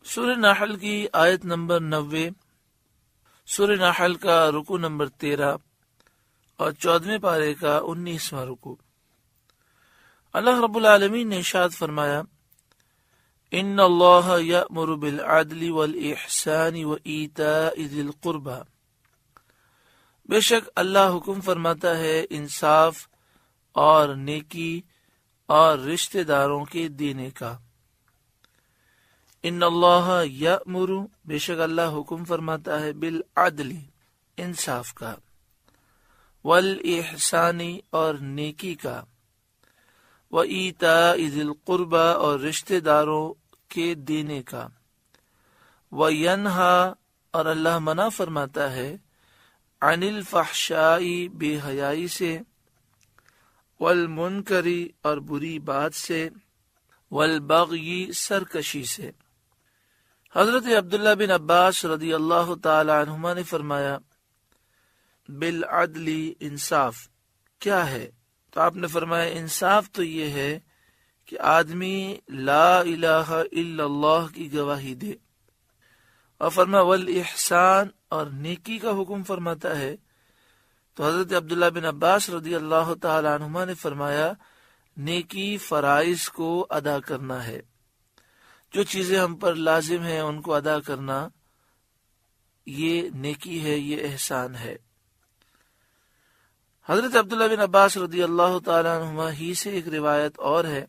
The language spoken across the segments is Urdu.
سورہ نحل کی آیت نمبر 90، سورہ نحل کا رکو نمبر 13 اور 14ویں پارے کا 19واں رکو۔ اللہ رب العالمین نے ارشاد فرمایا، ان اللہ یأمر بالعدل والاحسان وایتاء ذی القربى، بے شک اللہ حکم فرماتا ہے انصاف اور نیکی اور رشتہ داروں کے دینے کا۔ ان اللہ یأمر، بے شک اللہ حکم فرماتا ہے بالعدل، انصاف کا، والاحسان، اور نیکی کا، وایتاء ذی القربى، اور رشتہ داروں کے دینے کا، وینہا، اور اللہ منع فرماتا ہے، عن الفحشاء، بے حیائی سے، والمنکر، اور بری بات سے، والبغی، سرکشی سے۔ حضرت عبداللہ بن عباس رضی اللہ تعالی عنہما نے فرمایا، بالعدل، انصاف کیا ہے؟ تو آپ نے فرمایا انصاف تو یہ ہے کہ آدمی لا الہ الا اللہ کی گواہی دے، اور فرمایا والاحسان، اور نیکی کا حکم فرماتا ہے۔ تو حضرت عبداللہ بن عباس رضی اللہ تعالی عنہما نے فرمایا نیکی فرائض کو ادا کرنا ہے، جو چیزیں ہم پر لازم ہیں ان کو ادا کرنا، یہ نیکی ہے، یہ احسان ہے۔ حضرت عبداللہ بن عباس رضی اللہ تعالی عنہما ہی سے ایک روایت اور ہے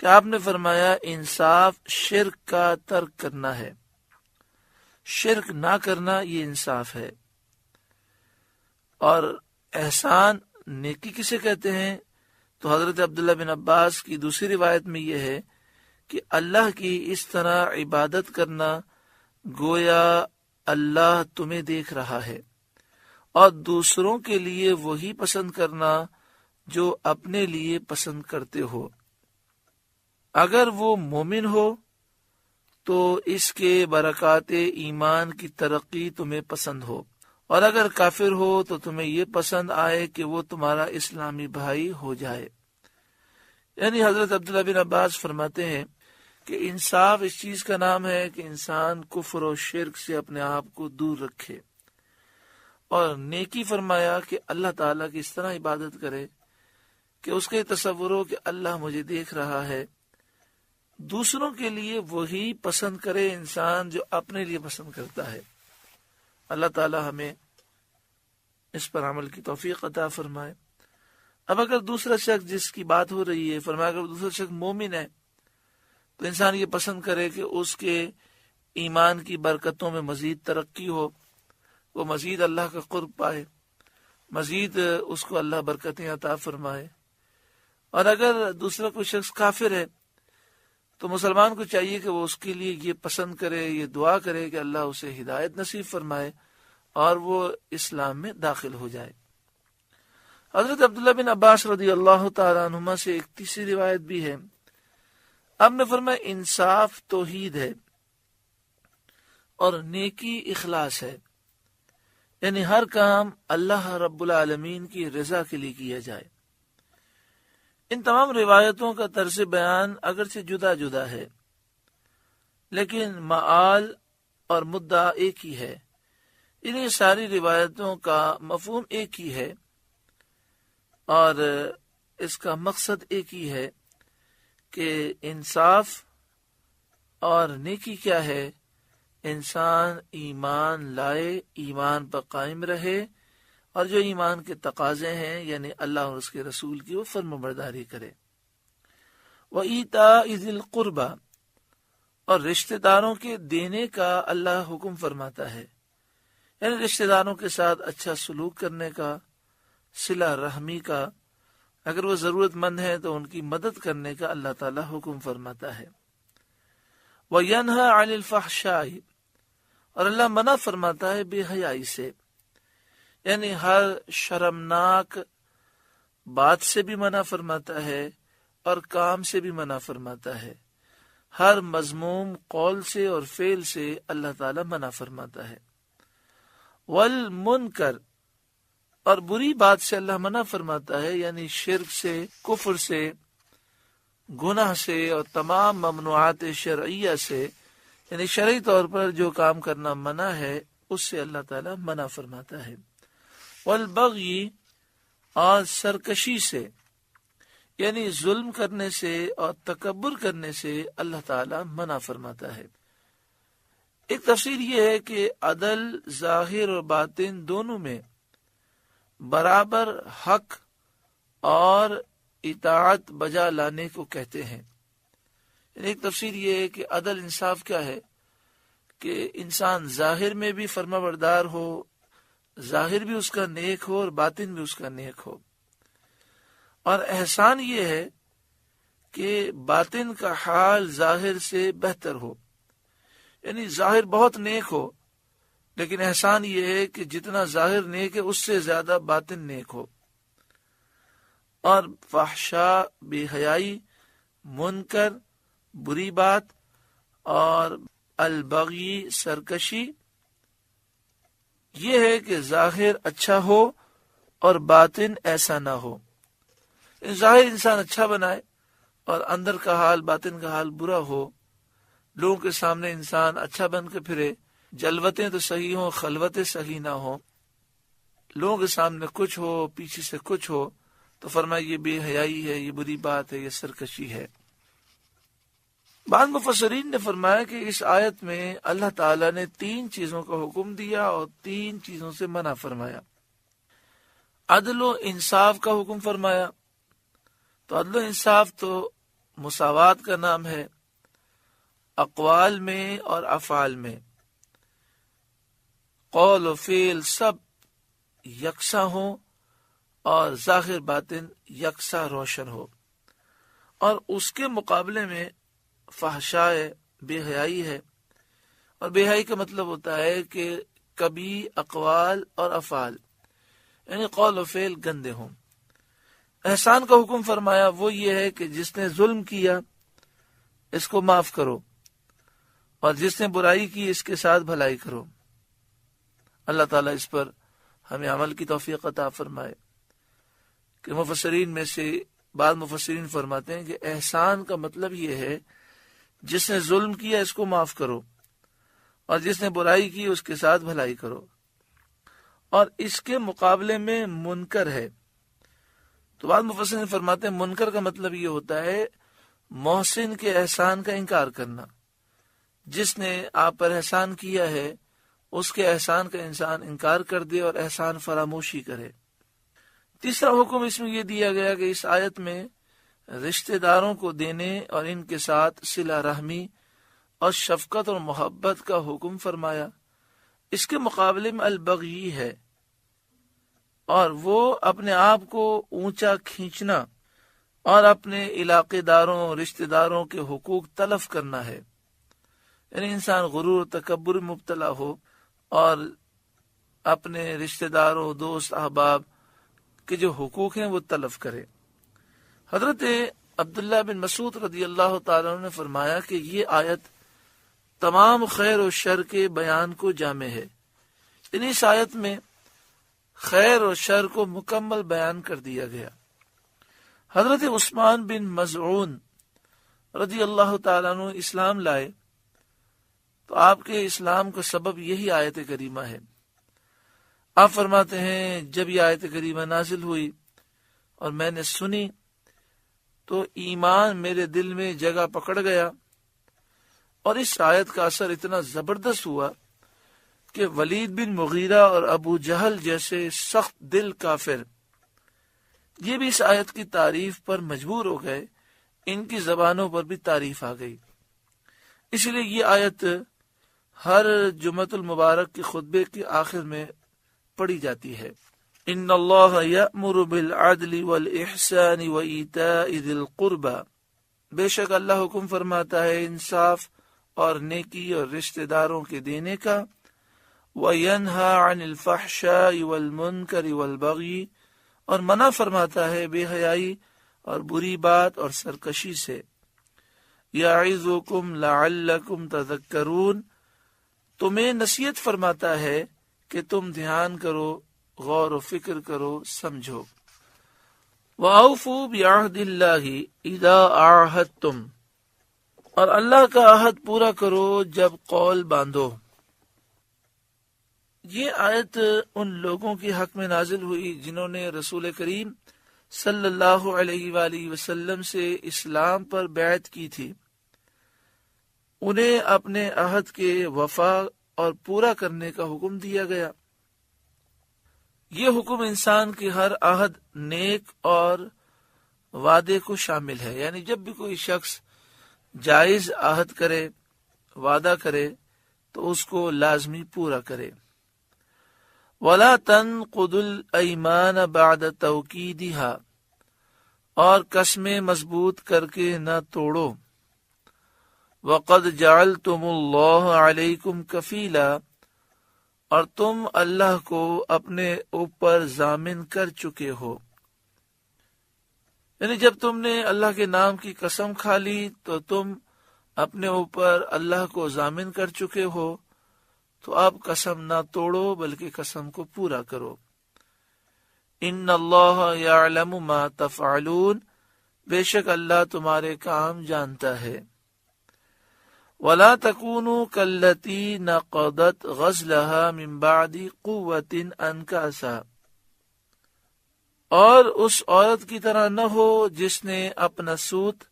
کہ آپ نے فرمایا انصاف شرک کا ترک کرنا ہے، شرک نہ کرنا یہ انصاف ہے۔ اور احسان، نیکی کسے کہتے ہیں؟ تو حضرت عبداللہ بن عباس کی دوسری روایت میں یہ ہے کہ اللہ کی اس طرح عبادت کرنا گویا اللہ تمہیں دیکھ رہا ہے، اور دوسروں کے لیے وہی پسند کرنا جو اپنے لیے پسند کرتے ہو۔ اگر وہ مومن ہو تو اس کے برکات ایمان کی ترقی تمہیں پسند ہو، اور اگر کافر ہو تو تمہیں یہ پسند آئے کہ وہ تمہارا اسلامی بھائی ہو جائے۔ یعنی حضرت عبداللہ بن عباس فرماتے ہیں کہ انصاف اس چیز کا نام ہے کہ انسان کفر و شرک سے اپنے آپ کو دور رکھے، اور نیکی فرمایا کہ اللہ تعالیٰ کی اس طرح عبادت کرے کہ اس کے تصور ہو کہ اللہ مجھے دیکھ رہا ہے۔ دوسروں کے لیے وہی پسند کرے انسان جو اپنے لیے پسند کرتا ہے۔ اللہ تعالیٰ ہمیں اس پر عمل کی توفیق عطا فرمائے۔ اب اگر دوسرا شخص جس کی بات ہو رہی ہے، فرمایا اگر دوسرا شخص مومن ہے تو انسان یہ پسند کرے کہ اس کے ایمان کی برکتوں میں مزید ترقی ہو، وہ مزید اللہ کا قرب پائے، مزید اس کو اللہ برکتیں عطا فرمائے۔ اور اگر دوسرا کوئی شخص کافر ہے تو مسلمان کو چاہیے کہ وہ اس کے لیے یہ پسند کرے، یہ دعا کرے کہ اللہ اسے ہدایت نصیب فرمائے اور وہ اسلام میں داخل ہو جائے۔ حضرت عبداللہ بن عباس رضی اللہ تعالیٰ عنہما سے ایک تیسری روایت بھی ہے، آپ نے فرمایا انصاف توحید ہے اور نیکی اخلاص ہے، یعنی ہر کام اللہ رب العالمین کی رضا کے لیے کیا جائے۔ ان تمام روایتوں کا طرز بیان اگرچہ جدا جدا ہے، لیکن معال اور مدعا ایک ہی ہے، انہیں ساری روایتوں کا مفہوم ایک ہی ہے، اور اس کا مقصد ایک ہی ہے کہ انصاف اور نیکی کیا ہے؟ انسان ایمان لائے، ایمان پر قائم رہے، اور جو ایمان کے تقاضے ہیں یعنی اللہ اور اس کے رسول کی، وہ فرمانبرداری کرے۔ وَإِيتَاءِ ذِي الْقُرْبَى، اور رشتہ داروں کے دینے کا اللہ حکم فرماتا ہے، یعنی رشتہ داروں کے ساتھ اچھا سلوک کرنے کا، صلہ رحمی کا، اگر وہ ضرورت مند ہے تو ان کی مدد کرنے کا اللہ تعالیٰ حکم فرماتا ہے۔ وَيَنْهَى عَنِ الْفَحْشَاءِ، اور اللہ منع فرماتا ہے بے حیائی سے، یعنی ہر شرمناک بات سے بھی منع فرماتا ہے اور کام سے بھی منع فرماتا ہے، ہر مذموم قول سے اور فعل سے اللہ تعالیٰ منع فرماتا ہے۔ والمنکر، اور بری بات سے اللہ منع فرماتا ہے، یعنی شرک سے، کفر سے، گناہ سے اور تمام ممنوعات شرعیہ سے، یعنی شرعی طور پر جو کام کرنا منع ہے اس سے اللہ تعالی منع فرماتا ہے۔ والبغی، اور سرکشی سے، یعنی ظلم کرنے سے اور تکبر کرنے سے اللہ تعالی منع فرماتا ہے۔ ایک تفسیر یہ ہے کہ عدل ظاہر اور باطن دونوں میں برابر حق اور اطاعت بجا لانے کو کہتے ہیں۔ ایک تفسیر یہ ہے کہ عدل انصاف کیا ہے کہ انسان ظاہر میں بھی فرما بردار ہو، ظاہر بھی اس کا نیک ہو اور باطن بھی اس کا نیک ہو، اور احسان یہ ہے کہ باطن کا حال ظاہر سے بہتر ہو، یعنی ظاہر بہت نیک ہو لیکن احسان یہ ہے کہ جتنا ظاہر نیک ہے اس سے زیادہ باطن نیک ہو۔ اور فحشاء، بے حیائی، منکر، بری بات، اور البغی، سرکشی، یہ ہے کہ ظاہر اچھا ہو اور باطن ایسا نہ ہو۔ ظاہر انسان اچھا بنائے اور اندر کا حال، باطن کا حال برا ہو۔ لوگوں کے سامنے انسان اچھا بن کے پھرے، جلوتیں تو صحیح ہوں، خلوتیں صحیح نہ ہوں، لوگوں کے سامنے کچھ ہو، پیچھے سے کچھ ہو، تو فرمایا یہ بے حیائی ہے، یہ بری بات ہے، یہ سرکشی ہے۔ بعض مفسرین نے فرمایا کہ اس آیت میں اللہ تعالیٰ نے 3 چیزوں کا حکم دیا اور 3 چیزوں سے منع فرمایا۔ عدل و انصاف کا حکم فرمایا، تو عدل و انصاف تو مساوات کا نام ہے، اقوال میں اور افعال میں، قول و فعل سب یکساں ہوں اور ظاہر باطن یکساں روشن ہو۔ اور اس کے مقابلے میں فحشاء ہے، بے حیائی ہے، اور بے حیائی کا مطلب ہوتا ہے کہ کبھی اقوال اور افعال، یعنی قول و فعل گندے ہوں۔ احسان کا حکم فرمایا، وہ یہ ہے کہ جس نے ظلم کیا اس کو معاف کرو، اور جس نے برائی کی اس کے ساتھ بھلائی کرو۔ اللہ تعالیٰ اس پر ہمیں عمل کی توفیق عطا فرمائے۔ کہ مفسرین میں سے بعض مفسرین فرماتے ہیں کہ احسان کا مطلب یہ ہے جس نے ظلم کیا اس کو معاف کرو، اور جس نے برائی کی اس کے ساتھ بھلائی کرو۔ اور اس کے مقابلے میں منکر ہے، تو بعض مفسرین فرماتے ہیں منکر کا مطلب یہ ہوتا ہے محسن کے احسان کا انکار کرنا۔ جس نے آپ پر احسان کیا ہے اس کے احسان کا انسان انکار کر دے اور احسان فراموشی کرے۔ تیسرا حکم اس میں یہ دیا گیا کہ اس آیت میں رشتہ داروں کو دینے اور ان کے ساتھ صلہ رحمی اور شفقت اور محبت کا حکم فرمایا۔ اس کے مقابلے میں البغی ہے، اور وہ اپنے آپ کو اونچا کھینچنا اور اپنے علاقے داروں، رشتہ داروں کے حقوق تلف کرنا ہے، یعنی انسان غرور و تکبر مبتلا ہو اور اپنے رشتہ داروں، دوست، احباب کے جو حقوق ہیں وہ تلف کرے۔ حضرت عبداللہ بن مسعود رضی اللہ تعالیٰ عنہ نے فرمایا کہ یہ آیت تمام خیر و شر کے بیان کو جامع ہے، یعنی اس آیت میں خیر اور شر کو مکمل بیان کر دیا گیا۔ حضرت عثمان بن مظعون رضی اللہ تعالیٰ عنہ اسلام لائے، تو آپ کے اسلام کا سبب یہی آیت کریمہ ہے۔ آپ فرماتے ہیں جب یہ آیت کریمہ نازل ہوئی اور میں نے سنی تو ایمان میرے دل میں جگہ پکڑ گیا، اور اس آیت کا اثر اتنا زبردست ہوا کہ ولید بن مغیرہ اور ابو جہل جیسے سخت دل کافر یہ بھی اس آیت کی تعریف پر مجبور ہو گئے، ان کی زبانوں پر بھی تعریف آ گئی۔ اس لیے یہ آیت ہر جمعۃ المبارک کے خطبے کے آخر میں پڑھی جاتی ہے۔ ان اللہ یأمر بالعدل والاحسان وایتاء ذی القربى، بے شک اللہ حکم فرماتا ہے انصاف اور نیکی اور رشتہ داروں کے دینے کا، وینہی عن الفحشاء والمنکر والبغی، اور منع فرماتا ہے بے حیائی اور بری بات اور سرکشی سے، یعظکم لعلکم تذکرون، تمہیں نصیحت فرماتا ہے کہ تم دھیان کرو، غور و فکر کرو، سمجھو۔ وَأَوْفُوا بِعَهْدِ اللَّهِ إِذَا عَاهَدتُّمْ، اور اللہ کا عہد پورا کرو جب قول باندھو۔ یہ آیت ان لوگوں کے حق میں نازل ہوئی جنہوں نے رسول کریم صلی اللہ علیہ وآلہ وسلم سے اسلام پر بیعت کی تھی۔ انہیں اپنے عہد کے وفا اور پورا کرنے کا حکم دیا گیا۔ یہ حکم انسان کے ہر عہد، نیک اور وعدے کو شامل ہے، یعنی جب بھی کوئی شخص جائز عہد کرے، وعدہ کرے، تو اس کو لازمی پورا کرے۔ وَلَا تَنْقُضُوا الْأَيْمَانَ بَعْدَ تَوْكِيدِهَا، اور قسمیں مضبوط کر کے نہ توڑو۔ وَقَدْ جَعَلْتُمُ اللَّهَ عَلَيْكُمْ كَفِيلًا، اور تم اللہ کو اپنے اوپر ضامن کر چکے ہو۔ یعنی جب تم نے اللہ کے نام کی قسم کھا لی تو تم اپنے اوپر اللہ کو ضامن کر چکے ہو، تو اب قسم نہ توڑو بلکہ قسم کو پورا کرو۔ ان اللہ یعلم ما تفعلون، بے شک اللہ تمہارے کام جانتا ہے۔ وَلَا تَكُونُوا كَالَّتِي نَقَضَتْ غَزْلَهَا مِن بَعْدِ قُوَّةٍ أَنْكَاسًا، اور اس عورت کی طرح نہ ہو جس نے اپنا سوت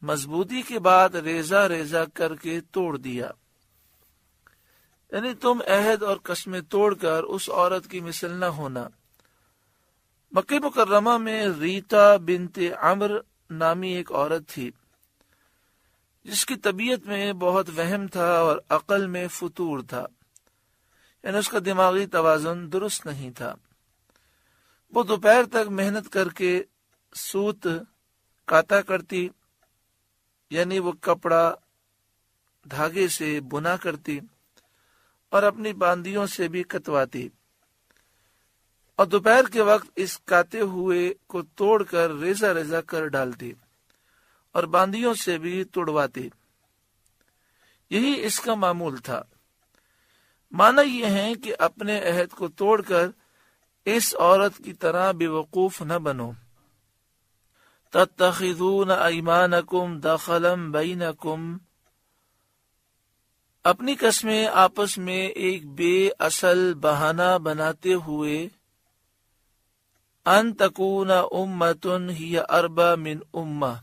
مضبوطی کے بعد ریزہ ریزہ کر کے توڑ دیا۔ یعنی تم عہد اور قسمیں توڑ کر اس عورت کی مثل نہ ہونا۔ مکہ مکرمہ میں ریتا بنت عمر نامی ایک عورت تھی جس کی طبیعت میں بہت وہم تھا اور عقل میں فتور تھا، یعنی اس کا دماغی توازن درست نہیں تھا۔ وہ دوپہر تک محنت کر کے سوت کاتا کرتی، یعنی وہ کپڑا دھاگے سے بنا کرتی اور اپنی باندیوں سے بھی کتواتی، اور دوپہر کے وقت اس کاتے ہوئے کو توڑ کر ریزہ ریزہ کر ڈالتی اور باندیوں سے بھی توڑواتی۔ یہی اس کا معمول تھا۔ معنی یہ ہے کہ اپنے عہد کو توڑ کر اس عورت کی طرح بے وقوف نہ بنو۔ تَتَّخِذُونَ أَيْمَانَكُمْ دَخَلًا بَيْنَكُمْ، اپنی قسمیں آپس میں ایک بے اصل بہانہ بناتے ہوئے، ان تکون امۃ ہی اربع من امہ،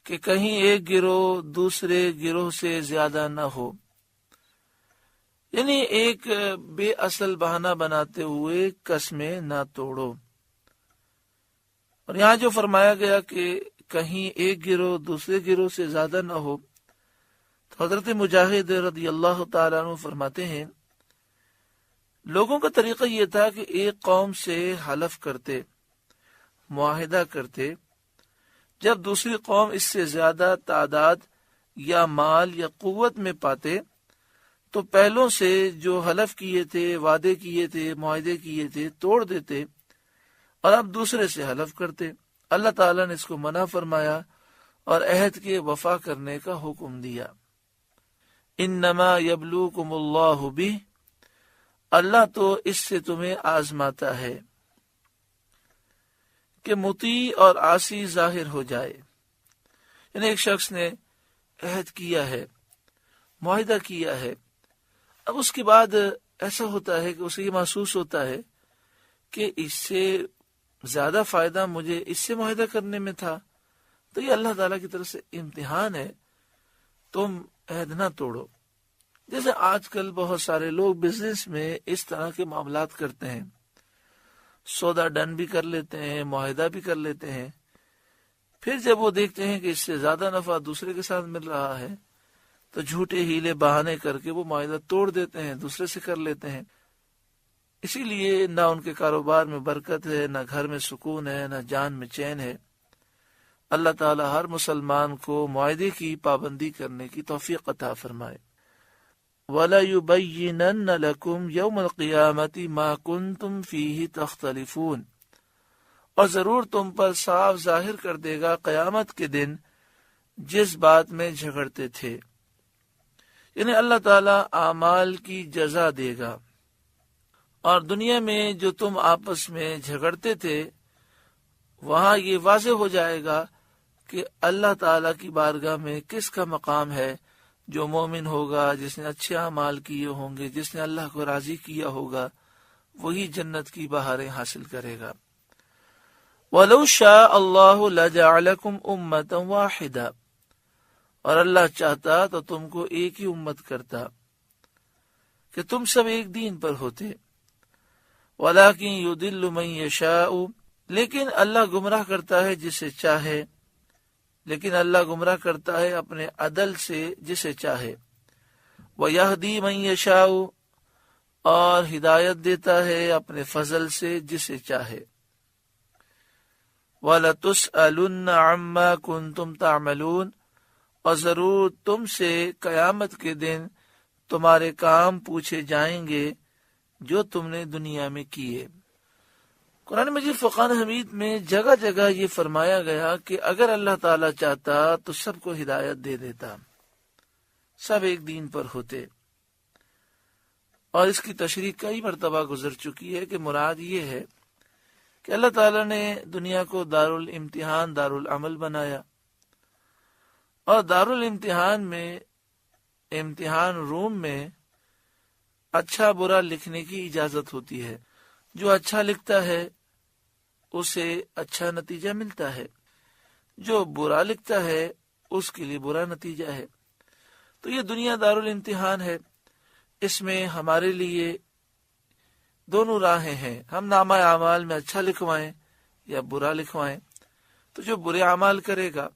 کہ کہیں ایک گروہ دوسرے گروہ سے زیادہ نہ ہو، یعنی ایک بے اصل بہانہ بناتے ہوئے قسمیں نہ توڑو۔ اور یہاں جو فرمایا گیا کہ کہیں ایک گروہ دوسرے گروہ سے زیادہ نہ ہو، تو حضرت مجاہد رضی اللہ تعالیٰ عنہ فرماتے ہیں لوگوں کا طریقہ یہ تھا کہ ایک قوم سے حلف کرتے، معاہدہ کرتے، جب دوسری قوم اس سے زیادہ تعداد یا مال یا قوت میں پاتے تو پہلوں سے جو حلف کیے تھے، وعدے کیے تھے، معاہدے کیے تھے، توڑ دیتے اور اب دوسرے سے حلف کرتے۔ اللہ تعالیٰ نے اس کو منع فرمایا اور عہد کے وفا کرنے کا حکم دیا۔ انما یبلوکم اللہ بہ، اللہ تو اس سے تمہیں آزماتا ہے کہ مطیع اور عاصی ظاہر ہو جائے۔ یعنی ایک شخص نے عہد کیا ہے، معاہدہ کیا ہے، اب اس کے بعد ایسا ہوتا ہے کہ اسے یہ محسوس ہوتا ہے کہ اس سے زیادہ فائدہ مجھے اس سے معاہدہ کرنے میں تھا، تو یہ اللہ تعالیٰ کی طرف سے امتحان ہے، تم عہد نہ توڑو۔ جیسے آج کل بہت سارے لوگ بزنس میں اس طرح کے معاملات کرتے ہیں، سودا ڈن بھی کر لیتے ہیں، معاہدہ بھی کر لیتے ہیں، پھر جب وہ دیکھتے ہیں کہ اس سے زیادہ نفع دوسرے کے ساتھ مل رہا ہے تو جھوٹے ہیلے بہانے کر کے وہ معاہدہ توڑ دیتے ہیں، دوسرے سے کر لیتے ہیں۔ اسی لیے نہ ان کے کاروبار میں برکت ہے، نہ گھر میں سکون ہے، نہ جان میں چین ہے۔ اللہ تعالی ہر مسلمان کو معاہدے کی پابندی کرنے کی توفیق عطا فرمائے۔ وَلَيُبَيِّنَنَّ لَكُمْ يَوْمَ الْقِيَامَةِ مَا كُنْتُمْ فِيهِ تَخْتَلِفُونَ، اور ضرور تم پر صاف ظاہر کر دے گا قیامت کے دن جس بات میں جھگڑتے تھے، یعنی اللہ تعالیٰ اعمال کی جزا دے گا اور دنیا میں جو تم آپس میں جھگڑتے تھے وہاں یہ واضح ہو جائے گا کہ اللہ تعالیٰ کی بارگاہ میں کس کا مقام ہے۔ جو مومن ہوگا، جس نے اچھے اعمال کیے ہوں گے، جس نے اللہ کو راضی کیا ہوگا، وہی جنت کی بہاریں حاصل کرے گا۔ وَلَوْ شَاءَ اللَّهُ لَجَعَلَكُمْ أُمَّةً وَاحِدَةً، اور اللہ چاہتا تو تم کو ایک ہی امت کرتا کہ تم سب ایک دین پر ہوتے۔ وَلَكِنْ يُضِلُّ مَن يَشَاءُ، لیکن اللہ گمراہ کرتا ہے جسے چاہے، لیکن اللہ گمراہ کرتا ہے اپنے عدل سے جسے چاہے۔ وَيَهْدِي مَن يَشَاءُ، اور ہدایت دیتا ہے اپنے فضل سے جسے چاہے۔ وَلَتُسْأَلُنَّ عَمَّا كُنتُمْ تَعْمَلُونَ، اور ضرور تم سے قیامت کے دن تمہارے کام پوچھے جائیں گے جو تم نے دنیا میں کیے۔ قرآن مجید فرقان حمید میں جگہ جگہ یہ فرمایا گیا کہ اگر اللہ تعالی چاہتا تو سب کو ہدایت دے دیتا، سب ایک دین پر ہوتے، اور اس کی تشریح کئی مرتبہ گزر چکی ہے کہ مراد یہ ہے کہ اللہ تعالیٰ نے دنیا کو دارالامتحان، دارالعمل بنایا، اور دارالامتحان میں، امتحان روم میں اچھا برا لکھنے کی اجازت ہوتی ہے۔ جو اچھا لکھتا ہے اسے اچھا نتیجہ ملتا ہے، جو برا لکھتا ہے اس کے لیے برا نتیجہ ہے۔ تو یہ دنیا دارالامتحان ہے، اس میں ہمارے لیے دونوں راہیں ہیں، ہم نامہ اعمال میں اچھا لکھوائیں یا برا لکھوائیں۔ تو جو برے اعمال کرے گا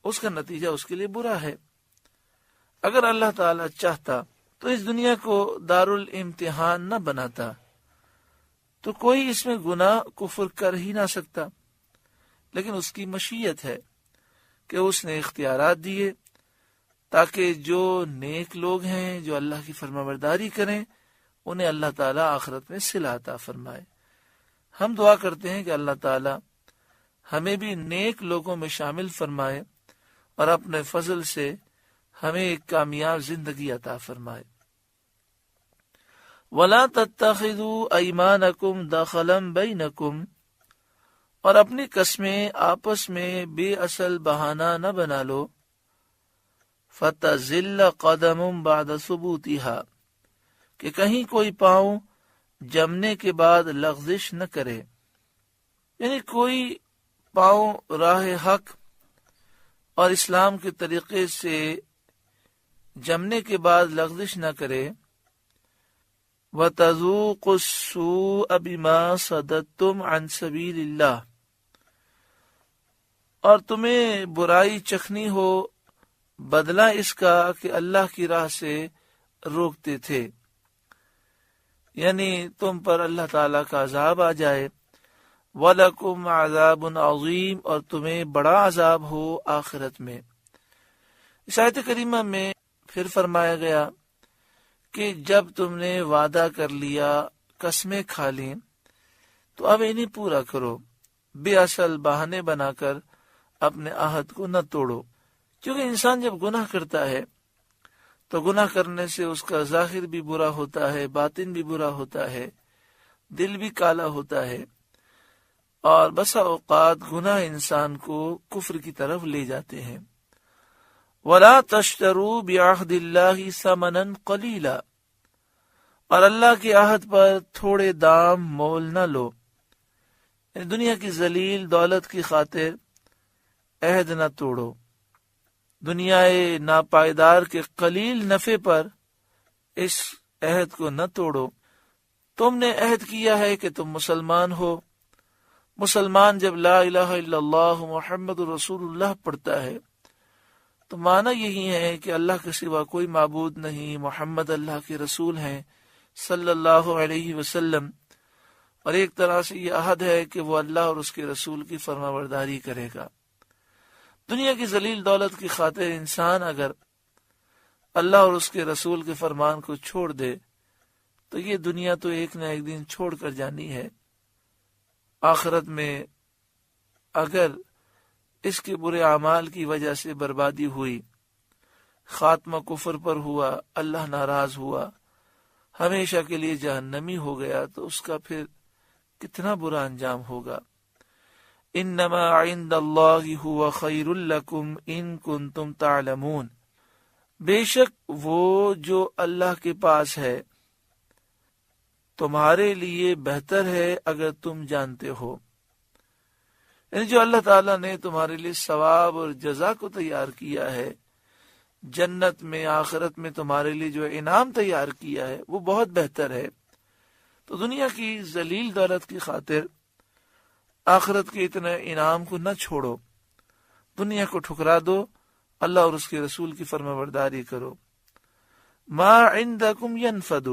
اس کا نتیجہ اس کے لیے برا ہے۔ اگر اللہ تعالی چاہتا تو اس دنیا کو دارالامتحان نہ بناتا، تو کوئی اس میں گناہ کفر کر ہی نہ سکتا، لیکن اس کی مشیت ہے کہ اس نے اختیارات دیے تاکہ جو نیک لوگ ہیں، جو اللہ کی فرمانبرداری کریں، انہیں اللہ تعالیٰ آخرت میں صلہ عطا فرمائے۔ ہم دعا کرتے ہیں کہ اللہ تعالیٰ ہمیں بھی نیک لوگوں میں شامل فرمائے اور اپنے فضل سے ہمیں ایک کامیاب زندگی عطا فرمائے۔ وَلَا تَتَّخِذُوا أَيْمَانَكُمْ دَخَلًا بَيْنَكُمْ، اور اپنی قسمیں آپس میں بے اصل بہانہ نہ بنا لو۔ فَتَزِلَّ قَدَمٌ بَعْدَ ثُبُوتِهَا، کہ کہیں کوئی پاؤں جمنے کے بعد لغزش نہ کرے، یعنی کوئی پاؤں راہ حق اور اسلام کے طریقے سے جمنے کے بعد لغزش نہ کرے۔ وَتَذُوقُوا السُّوءَ بِمَا صَدَدتُّمْ عَنْ سَبِيلِ اللَّهِ، اور تمہیں برائی چکھنی ہو بدلہ اس کا کہ اللہ کی راہ سے روکتے تھے، یعنی تم پر اللہ تعالیٰ کا عذاب آ جائے۔ وَلَكُمْ عَذَابٌ عَظِيمٌ، اور تمہیں بڑا عذاب ہو آخرت میں۔ اس آیت کریمہ میں پھر فرمایا گیا کہ جب تم نے وعدہ کر لیا، قسمیں کھا لیں، تو اب انہیں پورا کرو، بے اصل بہانے بنا کر اپنے عہد کو نہ توڑو۔ کیونکہ انسان جب گناہ کرتا ہے تو گناہ کرنے سے اس کا ظاہر بھی برا ہوتا ہے، باطن بھی برا ہوتا ہے، دل بھی کالا ہوتا ہے، اور بسا اوقات گناہ انسان کو کفر کی طرف لے جاتے ہیں۔ وَلَا تَشْتَرُوا بِعَهْدِ اللَّهِ ثَمَنًا قَلِيلًا، اور اللہ کے عہد پر تھوڑے دام مول نہ لو، یعنی دنیا کی ذلیل دولت کی خاطر عہد نہ توڑو، دنیا ناپائیدار کے قلیل نفع پر اس عہد کو نہ توڑو۔ تم نے عہد کیا ہے کہ تم مسلمان ہو، مسلمان جب لا الہ الا اللہ محمد رسول اللہ پڑھتا ہے تو معنی یہی ہے کہ اللہ کے سوا کوئی معبود نہیں، محمد اللہ کے رسول ہیں صلی اللہ علیہ وسلم، اور ایک طرح سے یہ عہد ہے کہ وہ اللہ اور اس کے رسول کی فرمانبرداری کرے گا۔ دنیا کی ذلیل دولت کی خاطر انسان اگر اللہ اور اس کے رسول کے فرمان کو چھوڑ دے تو یہ دنیا تو ایک نہ ایک دن چھوڑ کر جانی ہے۔ آخرت میں اگر اس کے برے اعمال کی وجہ سے بربادی ہوئی، خاتمہ کفر پر ہوا، اللہ ناراض ہوا، ہمیشہ کے لیے جہنمی ہو گیا تو اس کا پھر کتنا برا انجام ہوگا۔ انما عند اللہ هو خیر لکم ان کنتم تعلمون، بے شک وہ جو اللہ کے پاس ہے تمہارے لیے بہتر ہے اگر تم جانتے ہو، یعنی جو اللہ تعالیٰ نے تمہارے لیے ثواب اور جزا کو تیار کیا ہے، جنت میں آخرت میں تمہارے لیے جو انعام تیار کیا ہے وہ بہت بہتر ہے۔ تو دنیا کی ذلیل دولت کی خاطر آخرت کے اتنے انعام کو نہ چھوڑو، دنیا کو ٹھکرا دو، اللہ اور اس کے رسول کی فرمانبرداری کرو۔ ما عندکم ینفد،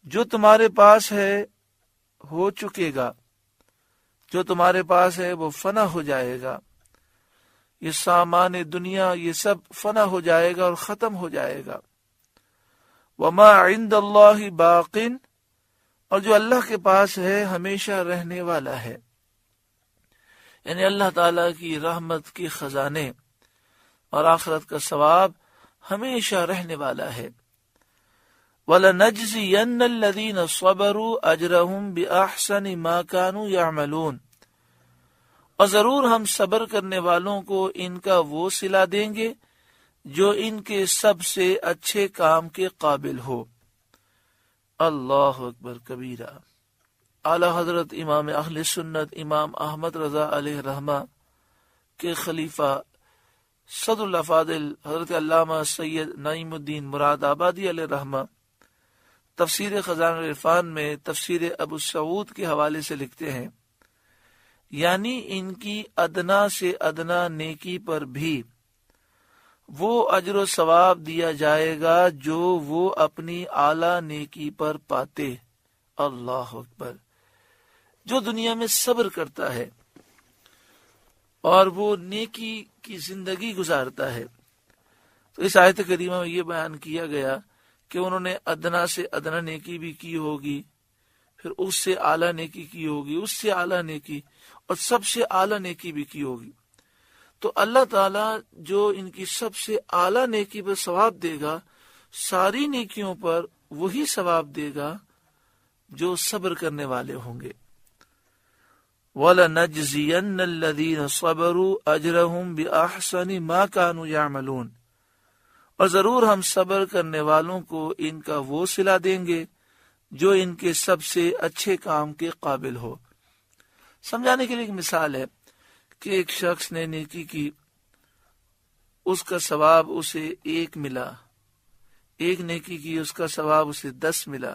جو تمہارے پاس ہے ہو چکے گا، جو تمہارے پاس ہے وہ فنا ہو جائے گا، یہ سامان دنیا یہ سب فنا ہو جائے گا اور ختم ہو جائے گا۔ وما عند اللہ باق، اور جو اللہ کے پاس ہے ہمیشہ رہنے والا ہے، یعنی اللہ تعالیٰ کی رحمت کے خزانے اور آخرت کا ثواب ہمیشہ رہنے والا ہے۔ وَلَنَجْزِيَنَّ الَّذِينَ صَبَرُوا أَجْرَهُمْ بِأَحْسَنِ مَا كَانُوا يَعْمَلُونَ، اور ضرور ہم صبر کرنے والوں کو ان کا وہ صلہ دیں گے جو ان کے سب سے اچھے کام کے قابل ہو۔ اللہ اکبر کبیرہ۔ اعلی حضرت امام اہل سنت امام احمد رضا علیہ رحمہ کے خلیفہ صدر الافاضل حضرت علامہ سید نعیم الدین مراد آبادی علیہ رحمہ تفسیر خزانہ العرفان میں تفسیر ابو سعود کے حوالے سے لکھتے ہیں، یعنی ان کی ادنا سے ادنا نیکی پر بھی وہ اجر و ثواب دیا جائے گا جو وہ اپنی اعلیٰ نیکی پر پاتے۔ اللہ اکبر۔ جو دنیا میں صبر کرتا ہے اور وہ نیکی کی زندگی گزارتا ہے، تو اس آیت کریمہ میں یہ بیان کیا گیا کہ انہوں نے ادنا سے ادنا نیکی بھی کی ہوگی، پھر اس سے اعلیٰ نیکی کی ہوگی، اس سے اعلیٰ نیکی، اور سب سے اعلیٰ نیکی بھی کی ہوگی۔ تو اللہ تعالیٰ جو ان کی سب سے اعلیٰ نیکی پر ثواب دے گا، ساری نیکیوں پر وہی ثواب دے گا جو صبر کرنے والے ہوں گے۔ وَلَنَجْزِيَنَّ الَّذِينَ صَبَرُوا أَجْرَهُمْ بِأَحْسَنِ مَا كَانُوا يَعْمَلُونَ، اور ضرور ہم صبر کرنے والوں کو ان کا وہ صلہ دیں گے جو ان کے سب سے اچھے کام کے قابل ہو۔ سمجھانے کے لیے ایک مثال ہے کہ ایک شخص نے نیکی کی، اس کا ثواب اسے 1 ملا، ایک نیکی کی اس کا ثواب اسے 10 ملا،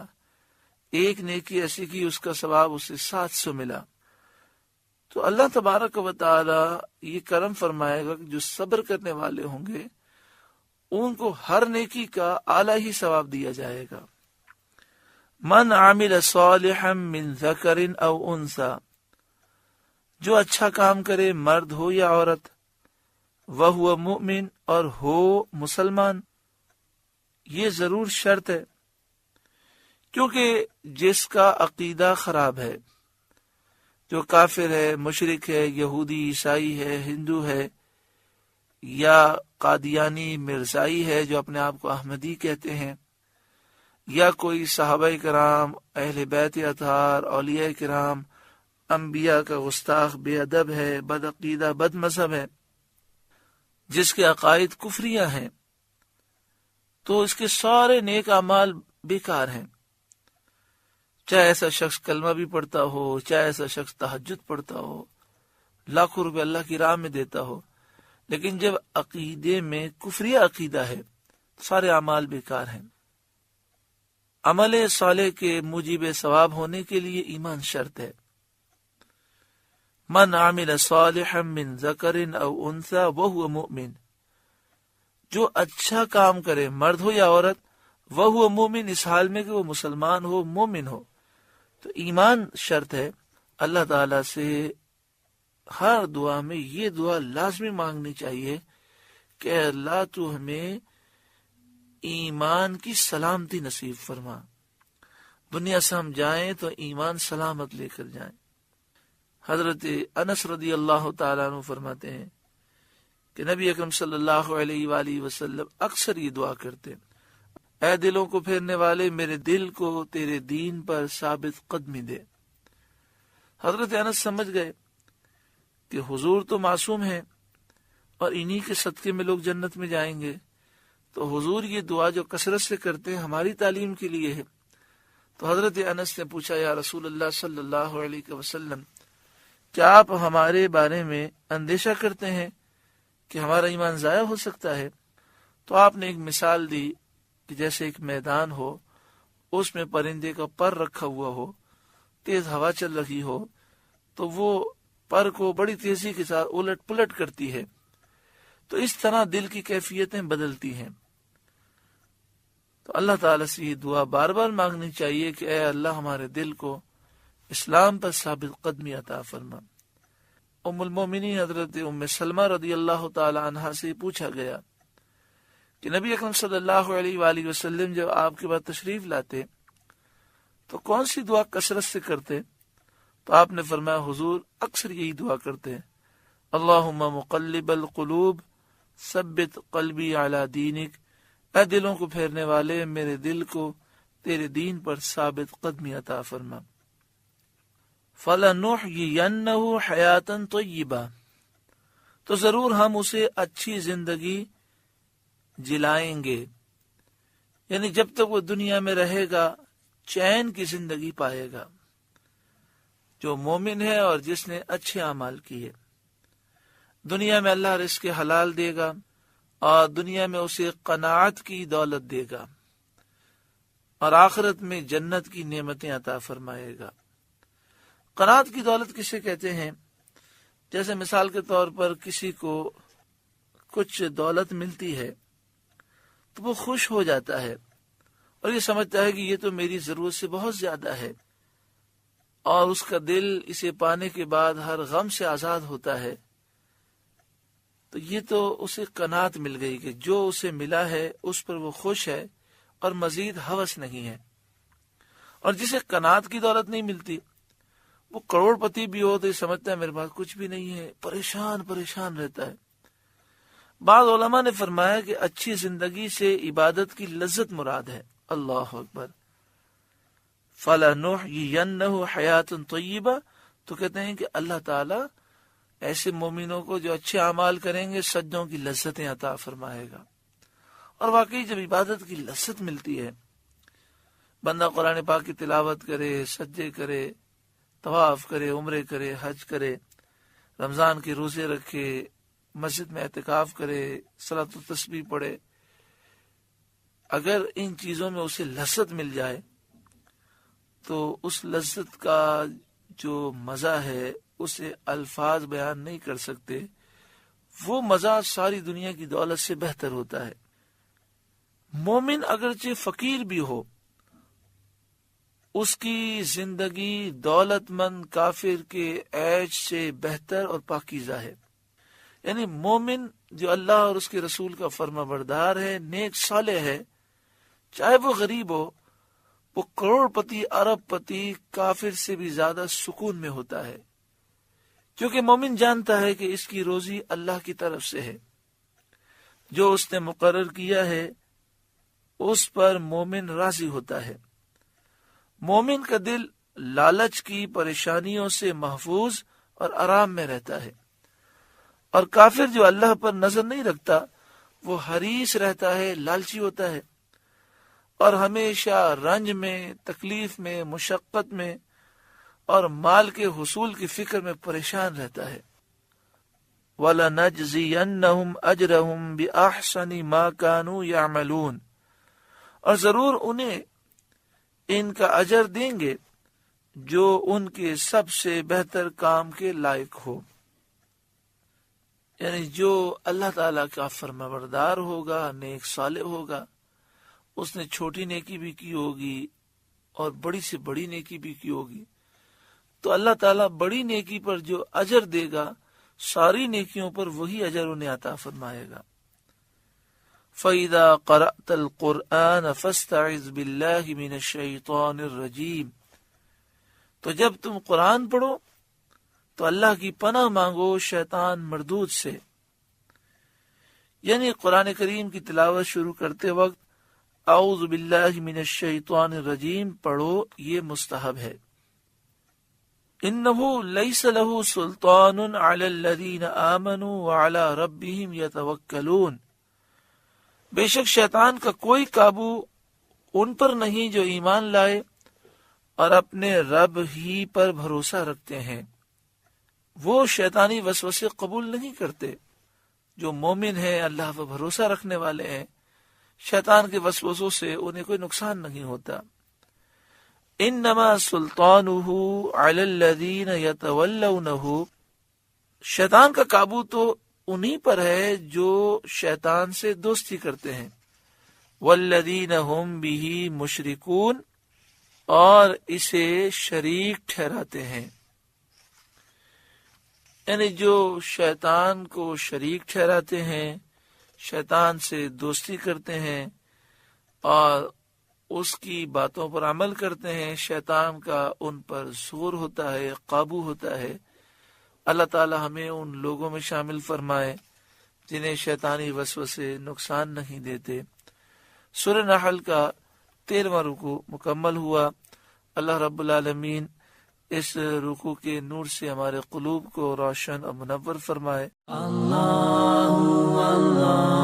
ایک نیکی ایسی کی اس کا ثواب اسے 700 ملا۔ تو اللہ تبارک و تعالی یہ کرم فرمائے گا کہ جو صبر کرنے والے ہوں گے ان کو ہر نیکی کا اعلیٰ ہی ثواب دیا جائے گا۔ من عامل صالحا من ذکر او انثی، جو اچھا کام کرے مرد ہو یا عورت، وہو مؤمن، اور ہو مسلمان، یہ ضرور شرط ہے، کیونکہ جس کا عقیدہ خراب ہے، جو کافر ہے، مشرک ہے، یہودی، عیسائی ہے، ہندو ہے، یا قادیانی مرزائی ہے جو اپنے آپ کو احمدی کہتے ہیں، یا کوئی صحابہ کرام، اہل بیت اطہار، اولیاء کرام، انبیاء کا گستاخ، بے ادب ہے، بد عقیدہ، بد مذہب ہے، جس کے عقائد کفریہ ہیں، تو اس کے سارے نیک اعمال بیکار ہیں۔ چاہے ایسا شخص کلمہ بھی پڑھتا ہو، چاہے ایسا شخص تہجد پڑھتا ہو، لاکھوں روپے اللہ کی راہ میں دیتا ہو، لیکن جب عقیدے میں کفریہ عقیدہ ہے سارے اعمال بیکار ہیں۔ عمل صالح کے موجب ثواب ہونے کے لیے ایمان شرط ہے۔ من عمل صالحا من ذکر او انثی وہو مؤمن، جو اچھا کام کرے مرد ہو یا عورت، وہو مؤمن، اس حال میں کہ وہ مسلمان ہو، مومن ہو۔ تو ایمان شرط ہے۔ اللہ تعالی سے ہر دعا میں یہ دعا لازمی مانگنی چاہیے کہ اللہ تو ہمیں ایمان کی سلامتی نصیب فرما، دنیا سے ہم جائیں تو ایمان سلامت لے کر جائیں۔ حضرت انس رضی اللہ تعالیٰ عنہ فرماتے ہیں کہ نبی اکرم صلی اللہ علیہ وآلہ وسلم اکثر یہ دعا کرتے ہیں، اے دلوں کو پھیرنے والے میرے دل کو تیرے دین پر ثابت قدمی دے۔ حضرت انس سمجھ گئے کہ حضور تو معصوم ہیں اور انہی کے صدقے میں لوگ جنت میں جائیں گے، تو حضور یہ دعا جو کثرت سے کرتے ہیں ہماری تعلیم کے لیے ہے۔ تو حضرت انس نے پوچھا یا رسول اللہ صلی اللہ علیہ وسلم، کیا آپ ہمارے بارے میں اندیشہ کرتے ہیں کہ ہمارا ایمان ضائع ہو سکتا ہے؟ تو آپ نے ایک مثال دی کہ جیسے ایک میدان ہو، اس میں پرندے کا پر رکھا ہوا ہو، تیز ہوا چل رہی ہو تو وہ پر کو بڑی تیزی کے ساتھ الٹ پلٹ کرتی ہے، تو اس طرح دل کی کیفیتیں بدلتی ہیں۔ تو اللہ تعالیٰ سے یہ دعا بار بار مانگنی چاہیے کہ اے اللہ ہمارے دل کو اسلام پر ثابت قدمی عطا فرما۔ ام المومنین حضرت ام سلمہ رضی اللہ تعالی عنہا سے پوچھا گیا کہ نبی اکرم صلی اللہ علیہ وآلہ وسلم جب آپ کے بعد تشریف لاتے تو کون سی دعا کثرت سے کرتے؟ تو آپ نے فرمایا حضور اکثر یہی دعا کرتے ہیں، اللہم مقلب القلوب ثبت قلبی علی دینک، اے دلوں کو پھیرنے والے میرے دل کو تیرے دین پر ثابت قدمی عطا فرما۔ فَلَنُحْيِيَنَّهُ حَيَاةً طَيِّبَةً، تو ضرور ہم اسے اچھی زندگی جلائیں گے، یعنی جب تک وہ دنیا میں رہے گا چین کی زندگی پائے گا، جو مومن ہے اور جس نے اچھے اعمال کیے۔ دنیا میں اللہ رزق حلال دے گا اور دنیا میں اسے قناعت کی دولت دے گا، اور آخرت میں جنت کی نعمتیں عطا فرمائے گا۔ قناعت کی دولت کسے کہتے ہیں؟ جیسے مثال کے طور پر کسی کو کچھ دولت ملتی ہے تو وہ خوش ہو جاتا ہے اور یہ سمجھتا ہے کہ یہ تو میری ضرورت سے بہت زیادہ ہے، اور اس کا دل اسے پانے کے بعد ہر غم سے آزاد ہوتا ہے۔ تو یہ تو اسے قناعت مل گئی کہ جو اسے ملا ہے اس پر وہ خوش ہے اور مزید ہوس نہیں ہے۔ اور جسے قناعت کی دولت نہیں ملتی، وہ کروڑ پتی بھی ہو تو یہ سمجھتا ہے میرے پاس کچھ بھی نہیں ہے، پریشان رہتا ہے۔ بعض علماء نے فرمایا کہ اچھی زندگی سے عبادت کی لذت مراد ہے۔ اللہ اکبر۔ فَلَنُحْيِيَنَّهُ حَيَاةً طَيِّبَةً، تو کہتے ہیں کہ اللہ تعالیٰ ایسے مومنوں کو جو اچھے اعمال کریں گے سجدوں کی لذتیں عطا فرمائے گا۔ اور واقعی جب عبادت کی لذت ملتی ہے، بندہ قرآن پاک کی تلاوت کرے، سجدے کرے، طواف کرے، عمرے کرے، حج کرے، رمضان کے روزے رکھے، مسجد میں اعتکاف کرے، صلاۃ و تسبیح پڑھے، اگر ان چیزوں میں اسے لذت مل جائے تو اس لذت کا جو مزہ ہے اسے الفاظ بیان نہیں کر سکتے۔ وہ مزہ ساری دنیا کی دولت سے بہتر ہوتا ہے۔ مومن اگرچہ فقیر بھی ہو، اس کی زندگی دولت مند کافر کے عیش سے بہتر اور پاکیزہ ہے۔ یعنی مومن جو اللہ اور اس کے رسول کا فرما بردار ہے، نیک صالح ہے، چاہے وہ غریب ہو، وہ کروڑ پتی ارب پتی کافر سے بھی زیادہ سکون میں ہوتا ہے، کیونکہ مومن جانتا ہے کہ اس کی روزی اللہ کی طرف سے ہے، جو اس نے مقرر کیا ہے اس پر مومن راضی ہوتا ہے۔ مومن کا دل لالچ کی پریشانیوں سے محفوظ اور آرام میں رہتا ہے، اور کافر جو اللہ پر نظر نہیں رکھتا وہ حریص رہتا ہے، لالچی ہوتا ہے، اور ہمیشہ رنج میں، تکلیف میں، مشقت میں اور مال کے حصول کی فکر میں پریشان رہتا ہے۔ وَلَنَجْزِيَنَّهُمْ أَجْرَهُمْ بِأَحْسَنِ مَا كَانُوا يَعْمَلُونَ، اور ضرور انہیں ان کا اجر دیں گے جو ان کے سب سے بہتر کام کے لائق ہو۔ یعنی جو اللہ تعالیٰ کا فرما بردار ہوگا، نیک صالح ہوگا، اس نے چھوٹی نیکی بھی کی ہوگی اور بڑی سے بڑی نیکی بھی کی ہوگی، تو اللہ تعالیٰ بڑی نیکی پر جو اجر دے گا ساری نیکیوں پر وہی اجر انہیں عطا فرمائے گا۔ فَإِذَا قَرَأْتَ الْقُرْآنَ فَاسْتَعِذْ بِاللَّهِ مِنَ الشَّيْطَانِ الرَّجِيمِ، تو جب تم قرآن پڑھو تو اللہ کی پناہ مانگو شیطان مردود سے۔ یعنی قرآن کریم کی تلاوت شروع کرتے وقت اعوذ باللہ من الشیطان الرجیم پڑھو، یہ مستحب ہے۔ انہ لیس لہ سلطان علی الذین آمنوا وعلی ربہم یتوکلون، بے شک شیطان کا کوئی قابو ان پر نہیں جو ایمان لائے اور اپنے رب ہی پر بھروسہ رکھتے ہیں۔ وہ شیطانی وسوسے قبول نہیں کرتے۔ جو مومن ہیں، اللہ پر بھروسہ رکھنے والے ہیں، شیطان کے وسوسوں سے انہیں کوئی نقصان نہیں ہوتا۔ انما سلطانہ علی الذین یتولونہ، شیطان کا قابو تو انہی پر ہے جو شیطان سے دوستی کرتے ہیں۔ والذین ہم بہ مشرکون، اور اسے شریک ٹھہراتے ہیں، یعنی جو شیطان کو شریک ٹھہراتے ہیں، شیطان سے دوستی کرتے ہیں اور اس کی باتوں پر عمل کرتے ہیں، شیطان کا ان پر زور ہوتا ہے، قابو ہوتا ہے۔ اللہ تعالی ہمیں ان لوگوں میں شامل فرمائے جنہیں شیطانی وسوسے نقصان نہیں دیتے۔ سورہ نحل کا 13واں رکوع مکمل ہوا۔ اللہ رب العالمین اس رکوع کے نور سے ہمارے قلوب کو روشن اور منور فرمائے۔ اللہ اللہ